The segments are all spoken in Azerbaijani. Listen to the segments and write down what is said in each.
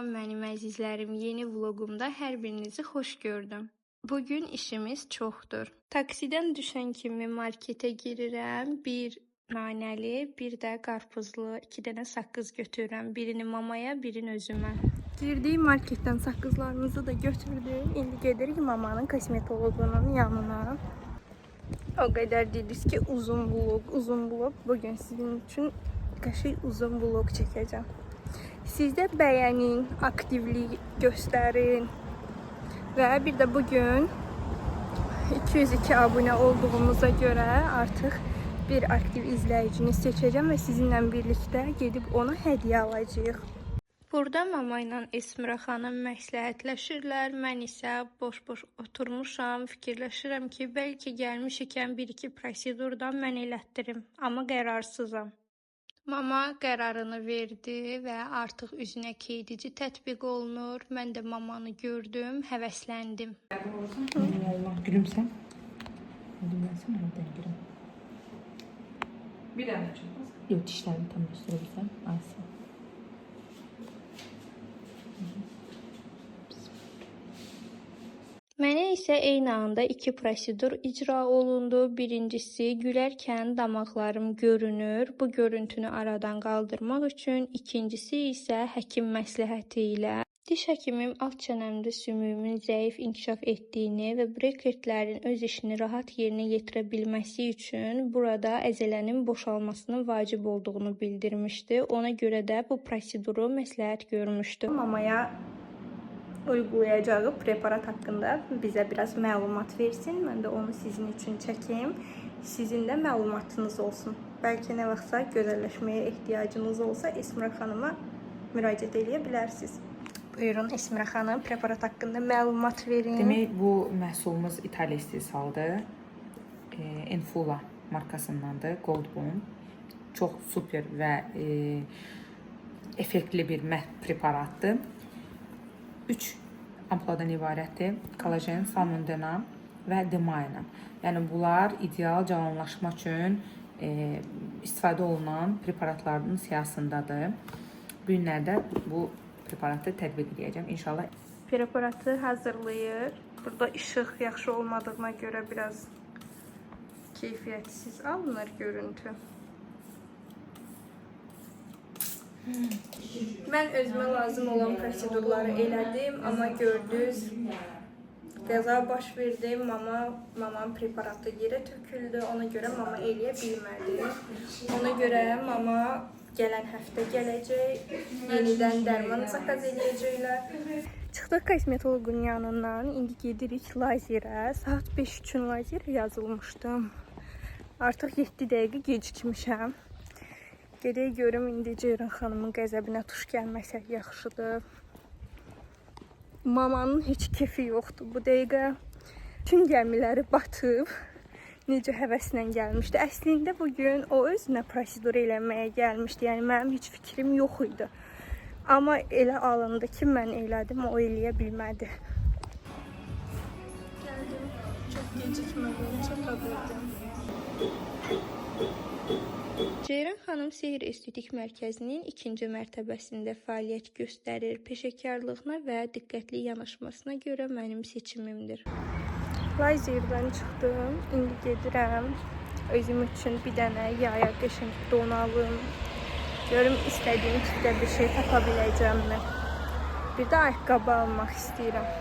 Salam mənim əzizlərim, yeni vloqumda hər birinizi xoş gördüm. Bugün işimiz çoxdur. Taksidən düşən kimi marketə girirəm, bir nanəli, bir də qarpızlı 2 dənə saqqız götürürəm. Birini mamaya, birini özümə. Girdik marketdən saqqızlarımızı da götürdük. İndi gedirik mamanın kosmetoloqunun yanına. O qədər dediniz ki, uzun vlog. Bugün sizin üçün qəşəng uzun vlog çəkəcəm. Siz də bəyənin, aktivlik göstərin. Və bir də bugün 202 abunə olduğumuza görə artıq bir aktiv izləyicini seçəcəm və sizinlə birlikdə gedib ona hədiyyə alacağıq. Burada mama ilə Esmira xanım məsləhətləşirlər. Mən isə boş-boş oturmuşam, fikirləşirəm ki, bəlkə gəlmişikən 1-2 prosedurdan mən elətdirim, amma qərarsızam. Mama qərarını verdi və artıq üzünə qeydici tətbiq olunur. Mən də mamanı gördüm, həvəsləndim. Allah gülümsən. Gülümsən oradan gülüm. Bir dənə çıxmaz. Yox, dişlərini tam göstərəbilsən. Aysa. Mənə isə eyni anda 2 prosedur icra olundu. Birincisi, gülərkən damaqlarım görünür. Bu görüntünü aradan qaldırmaq üçün. İkincisi isə həkim məsləhəti ilə diş həkimim alt çənəmdə sümüyümün zəif inkişaf etdiyini və breketlərin öz işini rahat yerinə yetirə bilməsi üçün burada əzələnin boşalmasının vacib olduğunu bildirmişdi. Ona görə də bu proseduru məsləhət görmüşdü. Mamaya uygulayacağı preparat haqqında bizə biraz məlumat versin. Mən də onu sizin üçün çəkim. Sizin də məlumatınız olsun. Bəlkə nə vaxtsa gözəlləşməyə ehtiyacınız olsa Esmira xanıma müraciət edə bilərsiniz. Buyurun Esmira xanım, preparat haqqında məlumat verin. Demək, bu məhsulumuz İtaliya istehsalıdır. Enfula markasındandır, Gold Bond. Çox super və effektli bir preparatdır. 3 ampuladan ibarətdir. Kollagen, salmonella və demaina. Yəni bunlar ideal cavanlaşma üçün istifadə olunan preparatların siyahısındadır. Bu günlərdə bu preparatı tətbiq edəcəm inşallah. Preparatı hazırlayır. Burada işıq yaxşı olmadığına görə biraz keyfiyyətsiz alınır görüntü. Mən özümə lazım olan prosedurları elədim, amma gördünüz, qəza baş verdi, mamam preparatı yerə töküldü, ona görə mama eləyə bilmədi. Ona görə mama gələn həftə gələcək, yenidən dərman zakaz eləyəcəklər. Çıxdıq kosmetoloqun yanından, indi gedirik lazerə. Saat 5 üçün lazer yazılmışdım. Artıq 7 dəqiqə gecikmişəm. Gedək görüm, indi Ceyran xanımın qəzəbinə tuş gəlməsə yaxşıdır. Mamanın heç kefi yoxdur bu dəqiqə. Tüm gəmiləri batıb. Necə həvəslə gəlmişdi. Əslində bugün o özünə prosedur eləməyə gəlmişdi. Yəni mənim heç fikrim yox idi. Amma elə alındı ki, mən elədim, o eləyə bilmədi. Gəldim, çox gecikmədən çata bildim. Ceyran xanım Sehir Estetik Mərkəzinin 2-ci mərtəbəsində fəaliyyət göstərir. Peşəkarlığına və diqqətli yanaşmasına görə mənim seçimimdir. Lazerdən çıxdım, indi gedirəm. Özüm üçün bir dənə yaya qəşəng don alım. Görüm istədiyim tipdə bir şey tapa biləcəmmi? Bir də ayaqqabı almaq istəyirəm.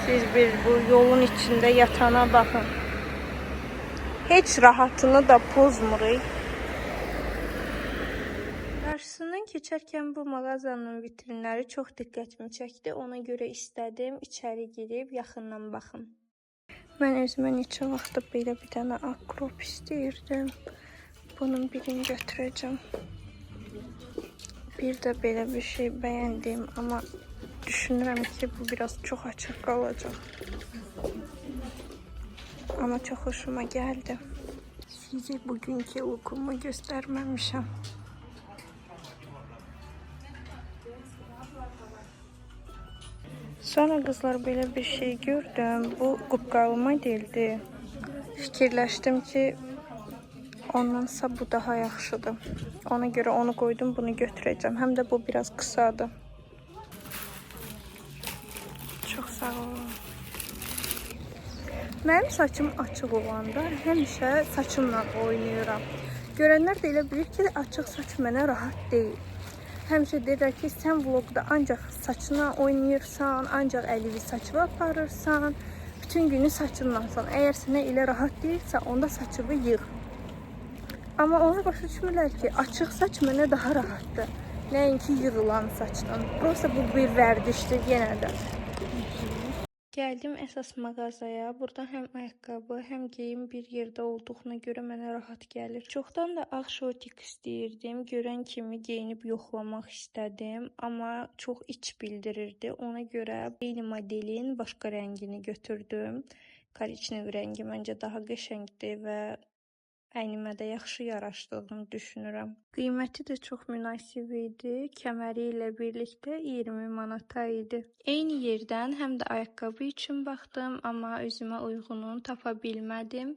Siz bir bu yolun içində yatana baxın. Heç rahatını da pozmuruq. Qarşısından keçərkən bu mağazanın vitrinləri çox diqqətimi çəkdi. Ona görə istədim içəri girib yaxından baxım. Mən özümə neçə vaxtdır belə bir dənə akrop istəyirdim. Bunun birini götürəcəm. Bir də belə bir şey bəyəndim, amma düşünürəm ki, bu biraz çox açıq qalacaq. Amma çox xoşuma gəldi. Sizə bugünkü lookumu göstərməmişəm. Sonra qızlar belə bir şey gördüm. Bu qupqalı modeldir. Fikirləşdim ki, Ondansa bu daha yaxşıdır. Ona görə onu qoydum, bunu götürəcəm. Həm də bu biraz qısadır. Çox sağ olun. Mənim saçım açıq olanda həmişə saçımla oynayıram. Görənlər də elə bilir ki, açıq saç mənə rahat deyil. Həmişə deyirlər ki, sən vlogda ancaq saçına oynayırsan, ancaq əlili saçı aparırsan, bütün günü saçınlansan. Əgər sənə elə rahat deyilsə, onda saçını yığ. Amma onlar başa düşmürlər ki, açıq saç mənə daha rahatdır. Nəinki yığılan saçdan. Prosta bu bir vərdişdir yenə də. Gəldim əsas mağazaya. Burada həm ayaqqabı, həm geyim bir yerdə olduğuna görə mənə rahat gəlir. Çoxdan da ağ şortik istəyirdim. Görən kimi geyinib yoxlamaq istədim. Amma çox iç bildirirdi. Ona görə eyni modelin başqa rəngini götürdüm. Korичневый rəngi məncə daha qəşəngdir və əynimə də yaxşı yaraşdığını düşünürəm. Qiyməti də çox münasib idi. Kəməri ilə birlikdə 20 manata idi. Eyni yerdən həm də ayaqqabı üçün baxdım, amma özümə uyğununu tapa bilmədim.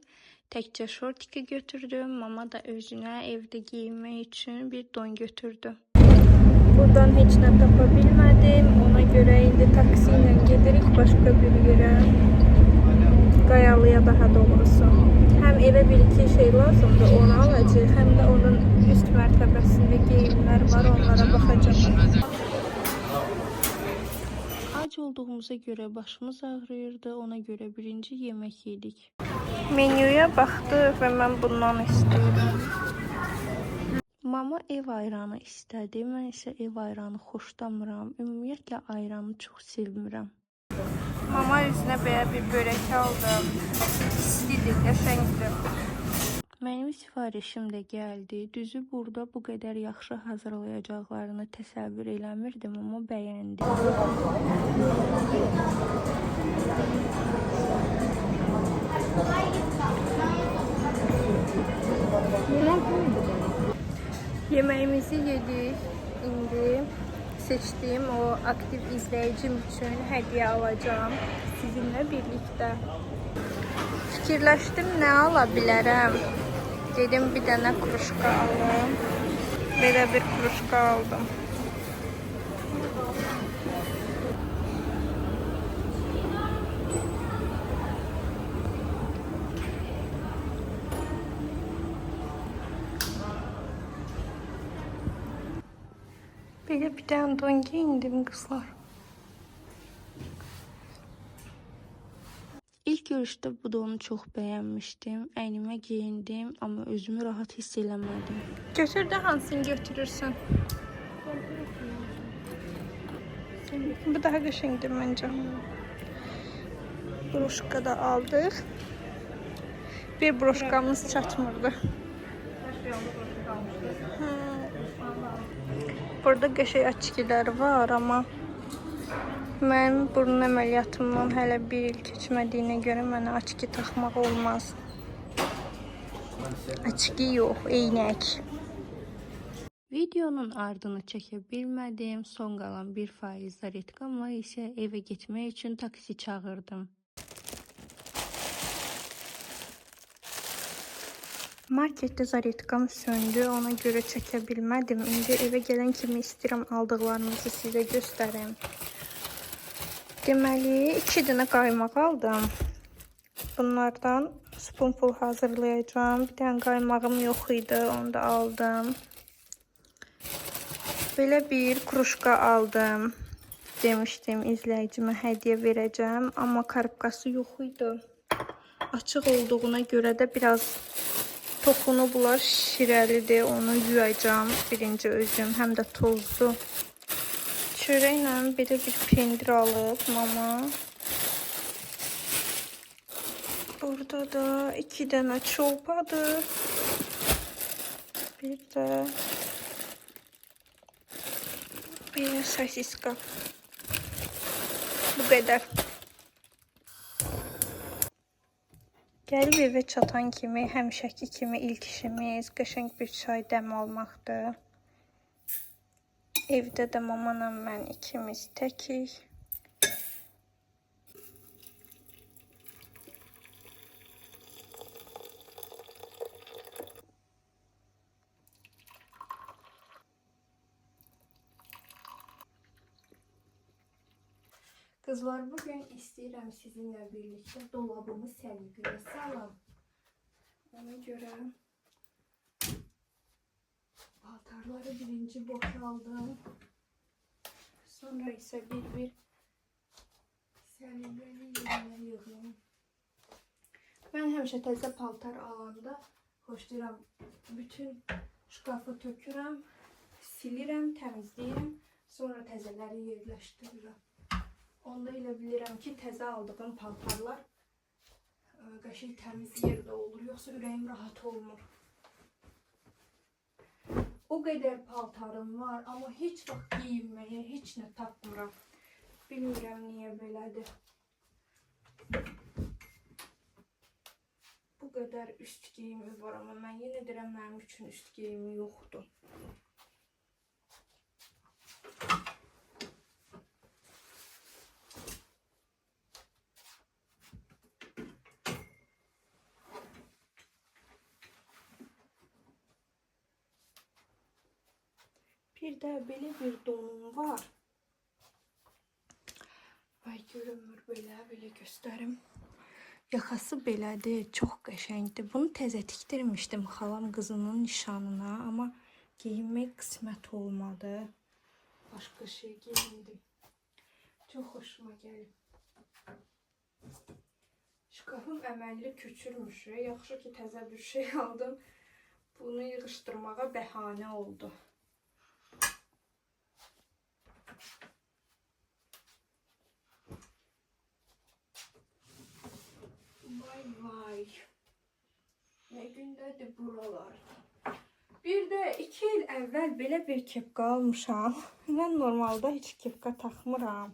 Təkcə şortiki götürdüm. Mama da özünə evdə geyinmək üçün bir don götürdü. Buradan heç nə tapa bilmədim. Ona görə indi taksi ilə gedirik başqa bir yerə. Qayalıya daha doğrusu. Həm evə bir-iki şey lazımdır, onu alacaq, həm də onun üst mərtəbəsində geyimlər var, onlara baxacaq. Ac olduğumuza görə başımız ağrıyırdı, ona görə birinci yemək yedik. Menyuya baxdıq və mən bundan istəyirəm. Mama ev ayranı istədi, mən isə ev ayranı xoşlamıram. Ümumiyyətlə ayranı çox sevmirəm. Mama üzünə belə bir börək aldım. İstidir, qəşəngdir. Mənim sifarişim də gəldi. Düzü burada bu qədər yaxşı hazırlayacaqlarını təsəvvür eləmirdim, amma bəyəndim. Yeməyimizi yedik. İndi seçdiyim o aktiv izləyicim üçün hədiyyə alacağım sizinlə birlikdə. Fikirləşdim, nə ala bilərəm. Dedim, bir dənə krujka alım. Belə bir krujka aldım. Belə bir dənə don geyindim qızlar. İlk görüşdə bu donu çox bəyənmişdim. Əynimə geyindim, amma özümü rahat hiss eləmədim. Götür də hansını götürürsən? Bu daha qəşəngdir məncə. Broşka da aldıq. Bir broşkamız çatmırdı. Burada qəşəng açıqlar var, amma mənim burun əməliyyatımdan hələ bir il keçmədiyinə görə mənə açıqı taxmaq olmaz. Açıqı yox, eynək. Videonun ardını çəkə bilmədim. Son qalan 1% zaretkam var isə evə getmək üçün taksi çağırdım. Marketdə zaretkam söndü, ona görə çəkə bilmədim. İndi evə gələn kimi istəyirəm aldıqlarımızı sizə göstərim. Deməli, 2 dənə qaymaq aldım. Bunlardan spoonful hazırlayacağım. Bir dənə qaymağım yox idi, onu da aldım. Belə bir krujka aldım. Demişdim, izləyicimə hədiyyə verəcəm, amma karibkası yox idi. Açıq olduğuna görə də biraz toxunublar, şirəlidir, onu yuyacağım birinci özüm, həm də tozlu. Çörəklə belə bir pendir alıb mama. Burada da 2 dənə çolpadır. Bir də bir sosiska. Bu qədər. Gəlib evə çatan kimi, həmişəki kimi ilk işimiz qəşəng bir çay dəm almaqdır. Evdə də mamanla mən ikimiz təkik. Kızlar, bugün istəyirəm sizinlə birlikdə dolabımı səliqəyə salam. Ona görə paltarları birinci boşaldım. Sonra isə bir səliqəli yerine yığım. Mən həmişə təzə paltar alanda xoşlayıram. Bütün şkafı tökürəm, silirəm, təmizləyirəm. Sonra təzələri yerləşdirirəm. Onda elə bilirəm ki, təzə aldığım paltarlar qəşəng təmiz yerdə olur, yoxsa ürəyim rahat olmur. O qədər paltarım var, amma heç vaxt giyinməyə heç nə tapmıram. Bilmirəm niyə belədir. Bu qədər üst geyimi var, amma mən yenə deyirəm mənim üçün üst geyimi yoxdur. Bir də belə bir donum var. Vay, görünmür, belə göstərim. Yaxası belədir, çox qəşəngdir. Bunu təzə tikdirmişdim xalam qızının nişanına, amma geyinmək qismət olmadı. Başqa şey geyindim. Çox xoşuma gəlib. Şkafım əməlli köçürmüş. Yaxşı ki, təzə bir şey aldım. Bunu yığışdırmağa bəhanə oldu. Vay. Nə gündədir buralar. Bir də 2 il əvvəl belə bir kepka almışam. Mən normalda heç kepka taxmıram.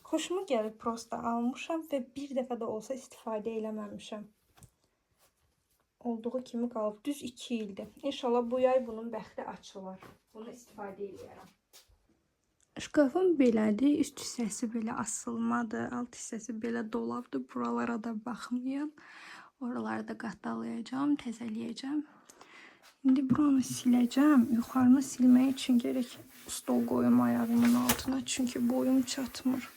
Xoşuma gəlib, prosta almışam və bir dəfə də olsa istifadə eləməmişəm. Olduğu kimi qalıb. Düz 2 ildir. İnşallah bu yay bunun bəxti açılar. Bunu istifadə eləyərəm. Şkafım belədir. Üst hissəsi belə asılmadır. Alt hissəsi belə dolabdır. Buralara da baxmayın. Oraları da qatdalayacağım, təzələyəcəm. İndi buranı siləcəm. Yuxarını silmək üçün gərək stol qoyum ayağımın altına. Çünki boyum çatmır.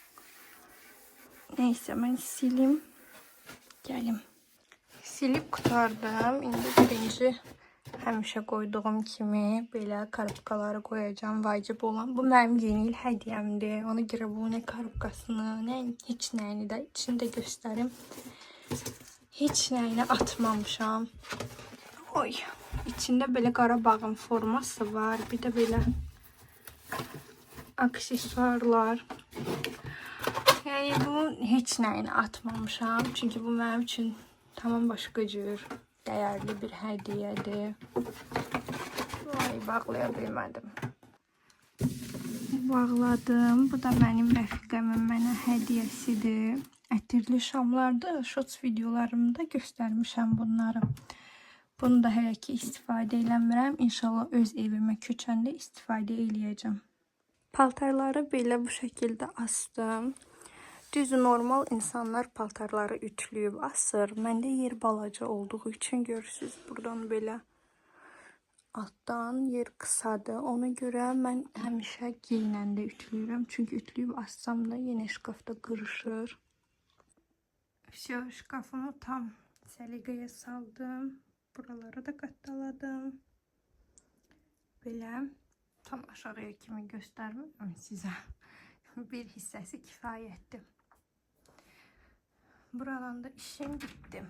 Neyse, mən silim. Gəlim. Silib qutardım. İndi birinci həmişə qoyduğum kimi belə karobkaları qoyacağım, vacib olan. Bu mənim yeni il hədiyyəmdir. Ona görə bu nə karobkasını, heç nəyini də içində göstərim. Heç nəyini atmamışam. Oy, içində belə Qarabağın forması var. Bir də belə aksesuarlar. Yəni bu heç nəyini atmamışam. Çünki bu mənim üçün tamam başqa cür dəyərli bir hədiyyədir. Vay, bağlaya bilmədim. Bağladım. Bu da mənim rəfiqəmin mənə hədiyyəsidir. Ətirli şamlardır. Şots videolarımda göstərmişəm bunları. Bunu da hələ ki istifadə eləmirəm. İnşallah öz evimə köçəndə istifadə eləyəcəm. Paltarları belə bu şəkildə astım. Düz normal insanlar paltarları ütülüyüb asır. Məndə yer balaca olduğu üçün görürsünüz, buradan belə altdan yer qısadır. Ona görə mən həmişə geyinəndə ütülüyürəm. Çünki ütülüyüb assam da yenə şkafda qırışır. Şkafımı tam səliqəyə saldım. Buraları da qatdaladım. Belə tam aşağıya kimi göstərmirəm sizə. Bir hissəsi kifayətdir. Buradan da işim bitdi.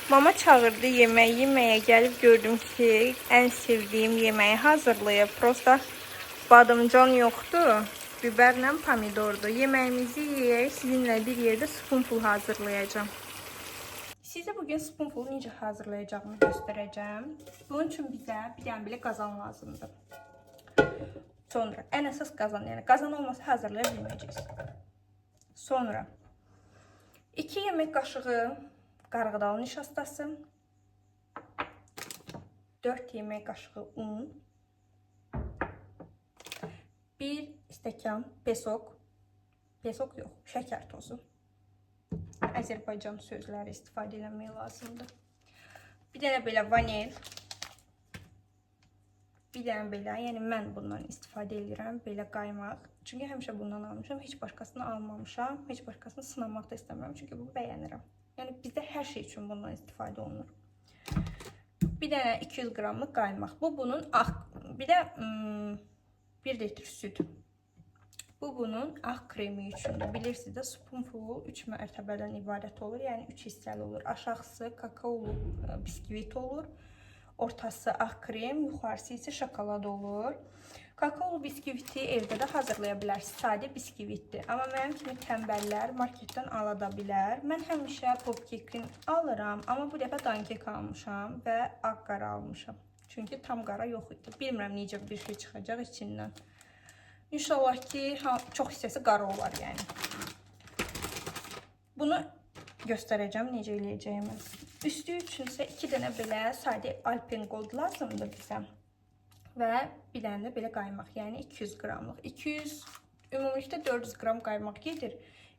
Mama çağırdı yeməyə gəlib gördüm ki, ən sevdiyim yeməyi hazırlayıb. Prosta badımcan yoxdur. Biberlə pomidordur. Yeməyimizi yeyək. Sizinlə bir yerdə spoonful hazırlayacağım. Sizə bugün spoonfulu necə hazırlayacağımı göstərəcəm. Bunun üçün bizə bir dənə belə qazan lazımdır. Sonra ən əsas qazan, yəni qazan olmasa hazırlaya bilməyəcəksiniz. Sonra 2 yemək qaşığı qarğıdalı nişastası, 4 yemək qaşığı un, 1 stəkan pesok yox, şəkər tozu. Azərbaycan sözləri istifadə eləmək lazımdır. Bir dənə belə vanil, Bir dənə belə, yəni mən bundan istifadə edirəm, belə qaymaq. Çünki həmişə bundan almışam, heç başqasını almamışam, heç başqasını sınamaq da istəmirəm, çünki bunu bəyənirəm. Yəni bizdə hər şey üçün bundan istifadə olunur. Bir dənə 200 qramlıq qaymaq. Bu bunun bir də 1 litr süd. Bu bunun ağ kremi üçündür. Bilirsiniz də spoonful 3 mərtəbədən ibarət olur. Yəni 3 hissəli olur. Aşağısı kakaolu biskvit olur. Ortası ağ krem, yuxarısı isə şokolad olur. Kakaolu biskviti evdə də hazırlaya bilərsiniz. Sadə biskvitdir. Amma mənim kimi tənbəllər marketdən ala da bilər. Mən həmişə popkekin alıram, amma bu dəfə dankek almışam və ağ qara almışam. Çünki tam qara yox idi. Bilmirəm necə bir şey çıxacaq içindən. İnşallah ki, çox hissəsi qara olar yəni. Bunu göstərəcəm necə eləyəcəyimi. Üstü üçün isə 2 dənə belə sadə Alpengold lazımdır bizə. Və bir dənə də belə qaymaq, yəni 200 qramlıq. 200, ümumilikdə 400 qram qaymaq gedir.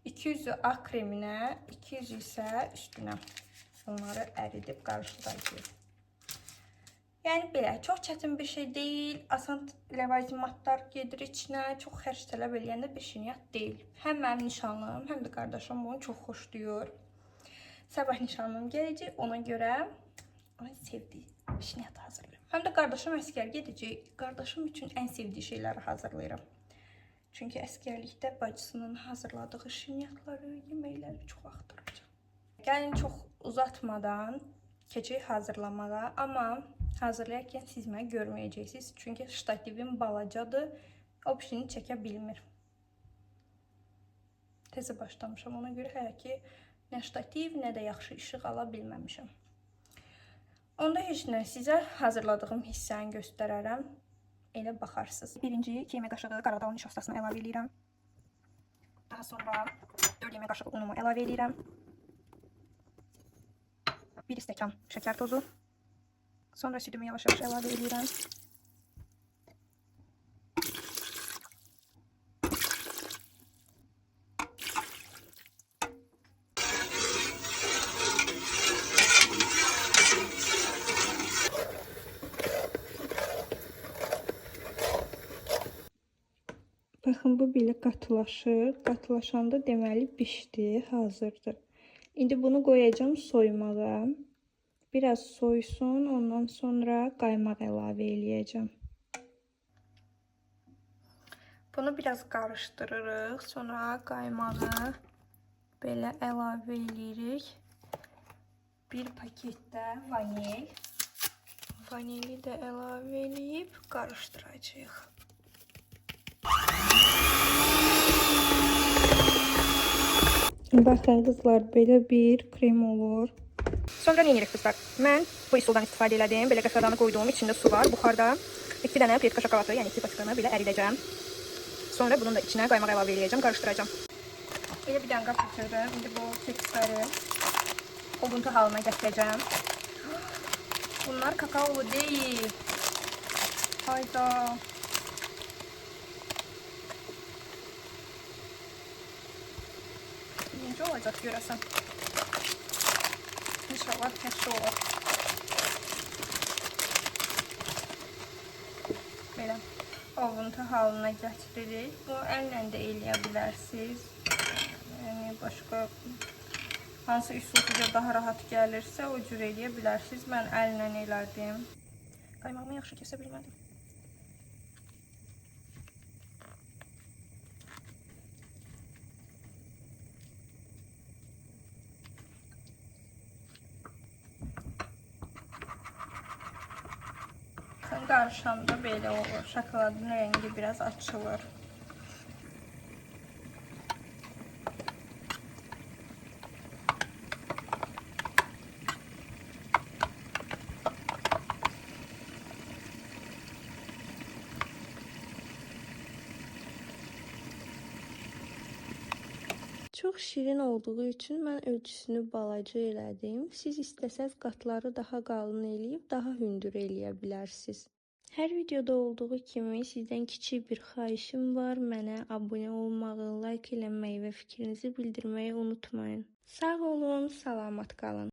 200-ü ağ kreminə, 200 isə üstünə. Onları əridib qarışdıracağıq. Yəni belə, çox çətin bir şey deyil. Asan ləvazimatlar gedir içinə. Çox xərc tələb eləyən də bir şirniyyat deyil. Həm mənim nişanlım, həm də qardaşım bunu çox xoşlayır. Sabah nişanlım gələcək, ona görə onun sevdiyi şirniyyatı hazırlayıram. Həm də qardaşım əskər gedəcək. Qardaşım üçün ən sevdiyi şeyləri hazırlayıram. Çünki əskərlikdə bacısının hazırladığı şirniyyatları, yeməkləri çox axtaracaq. Gəlin çox uzatmadan keçək hazırlamağa. Amma hazırlayarkən siz məni görməyəcəksiniz. Çünki ştativim balacadır. O pişini çəkə bilmir. Təzə başlamışam. Ona görə hələ ki nə ştativ, nə də yaxşı işıq ala bilməmişəm. Onda heç nə, sizə hazırladığım hissəni göstərərəm. Elə baxarsınız. Birinci 2 yemək qaşığı qaradal nişastasını əlavə edirəm. Daha sonra 4 yemək qaşığı unumu əlavə edirəm. 1 stəkan şəkər tozu. Sonra südümü yavaş-yavaş əlavə edirəm. Baxın, bu belə qatılaşır. Qatılaşanda deməli bişdi, hazırdır. İndi bunu qoyacağım soymağa. Biraz soysun, ondan sonra qaymaq əlavə eləyəcəm. Bunu biraz qarışdırırıq. Sonra qaymağı belə əlavə eləyirik. Bir paketdə vanil. Vanili də əlavə eləyib qarışdıracağıq. Baxın qızlar, belə bir krem olur. Sonra nə edirik qızlar? Mən bu üsuldan istifadə elədim. Belə qəşədanı qoyduğum, içində su var. Buxarda 2 dənə pletka şokoladı, yəni 2 paçkanı belə əridəcəm. Sonra bunun da içinə qaymaq əlavə eləyəcəm, qarışdıracağım. Belə bir dənə qab götürürəm. İndi bu keksləri ovuntu halına gətirəcəm. Bunlar kakaolu deyil. Hayda. Necə olacaq görəsən? İnşallah yaxşı olur. Belə ovuntu halına gətiririk. Bu əllə də eləyə bilərsiniz. Yəni başqa hansı üsul sizə daha rahat gəlirsə o cür eləyə bilərsiniz. Mən əllə elədim. Qaymağımı yaxşı kəsə bilmədim. Qarışanda belə olur. Şokoladın rəngi biraz açılır. Çox şirin olduğu üçün mən ölçüsünü balaca elədim. Siz istəsəz qatları daha qalın eləyib daha hündür eləyə bilərsiniz. Hər videoda olduğu kimi sizdən kiçik bir xahişim var. Mənə abunə olmağı, like eləməyi və fikrinizi bildirməyi unutmayın. Sağ olun, salamat qalın.